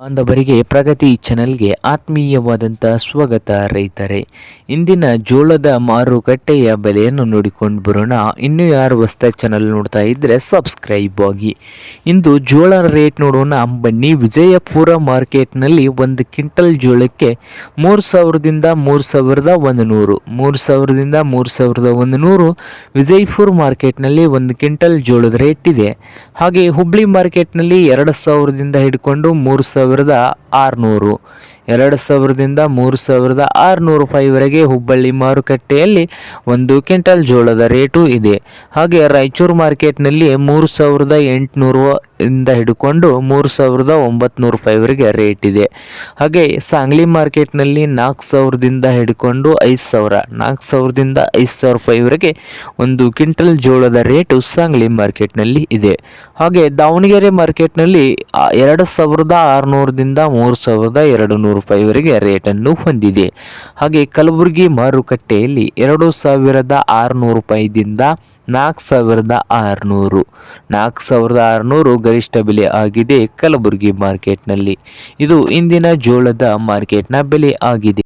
ಬಾಂಧವರಿಗೆ ಪ್ರಗತಿ ಚಾನೆಲ್ಗೆ ಆತ್ಮೀಯವಾದಂಥ ಸ್ವಾಗತ ರೈತರೇ. ಇಂದಿನ ಜೋಳದ ಮಾರುಕಟ್ಟೆಯ ಬೆಲೆಯನ್ನು ನೋಡಿಕೊಂಡು ಬರೋಣ. ಇನ್ನೂ ಯಾರು ಹೊಸ್ದಾಗಿ ಚಾನಲ್ ನೋಡ್ತಾ ಇದ್ದರೆ ಸಬ್ಸ್ಕ್ರೈಬ್ ಆಗಿ. ಇಂದು ಜೋಳ ರೇಟ್ ನೋಡೋಣ ಬನ್ನಿ. ವಿಜಯಪುರ ಮಾರ್ಕೆಟ್ನಲ್ಲಿ ಒಂದು ಕ್ವಿಂಟಲ್ ಜೋಳಕ್ಕೆ 3,000ದಿಂದ 3,100 3,000ದಿಂದ 3,100 ವಿಜಯಪುರ ಮಾರ್ಕೆಟ್ನಲ್ಲಿ ಒಂದು ಕ್ವಿಂಟಲ್ ಜೋಳದ ರೇಟ್ ಇದೆ. ಹಾಗೆ ಹುಬ್ಳಿ ಮಾರ್ಕೆಟ್ನಲ್ಲಿ 2,000ದಿಂದ ಹಿಡ್ಕೊಂಡು 3,600 2,000ದಿಂದ 3,600 ರೂಪಾಯಿವರೆಗೆ ಹುಬ್ಬಳ್ಳಿ ಮಾರುಕಟ್ಟೆಯಲ್ಲಿ ಒಂದು ಕ್ವಿಂಟಲ್ ಜೋಳದ ರೇಟು ಇದೆ. ಹಾಗೆ ರಾಯಚೂರು ಮಾರ್ಕೆಟ್ನಲ್ಲಿ 3,800 ಇಂದ ಹಿಡ್ಕೊಂಡು 3,900 ರೂಪಾಯಿವರೆಗೆ ರೇಟ್ ಇದೆ. ಹಾಗೆ ಸಾಂಗ್ಲಿ ಮಾರ್ಕೆಟ್ನಲ್ಲಿ 4,000ದಿಂದ ಹಿಡ್ಕೊಂಡು 5,000 4,000ದಿಂದ 5,000 ರೂಪಾಯಿವರೆಗೆ ಒಂದು ಕ್ವಿಂಟಲ್ ಜೋಳದ ರೇಟು ಸಾಂಗ್ಲಿ ಮಾರ್ಕೆಟ್ನಲ್ಲಿ ಇದೆ. ಹಾಗೆ ದಾವಣಗೆರೆ ಮಾರ್ಕೆಟ್ನಲ್ಲಿ 2,600ದಿಂದ 3,200 ರೂಪಾಯಿವರೆಗೆ ರೇಟನ್ನು ಹೊಂದಿದೆ. ಹಾಗೆ ಕಲಬುರಗಿ ಮಾರುಕಟ್ಟೆಯಲ್ಲಿ 2,600 ರೂಪಾಯಿದಿಂದ 4,600 4,600 ಗರಿಷ್ಠ ಬೆಲೆ ಆಗಿದೆ ಕಲಬುರಗಿ ಮಾರ್ಕೆಟ್ನಲ್ಲಿ. ಇದು ಇಂದಿನ ಜೋಳದ ಮಾರ್ಕೆಟ್ನ ಬೆಲೆ ಆಗಿದೆ.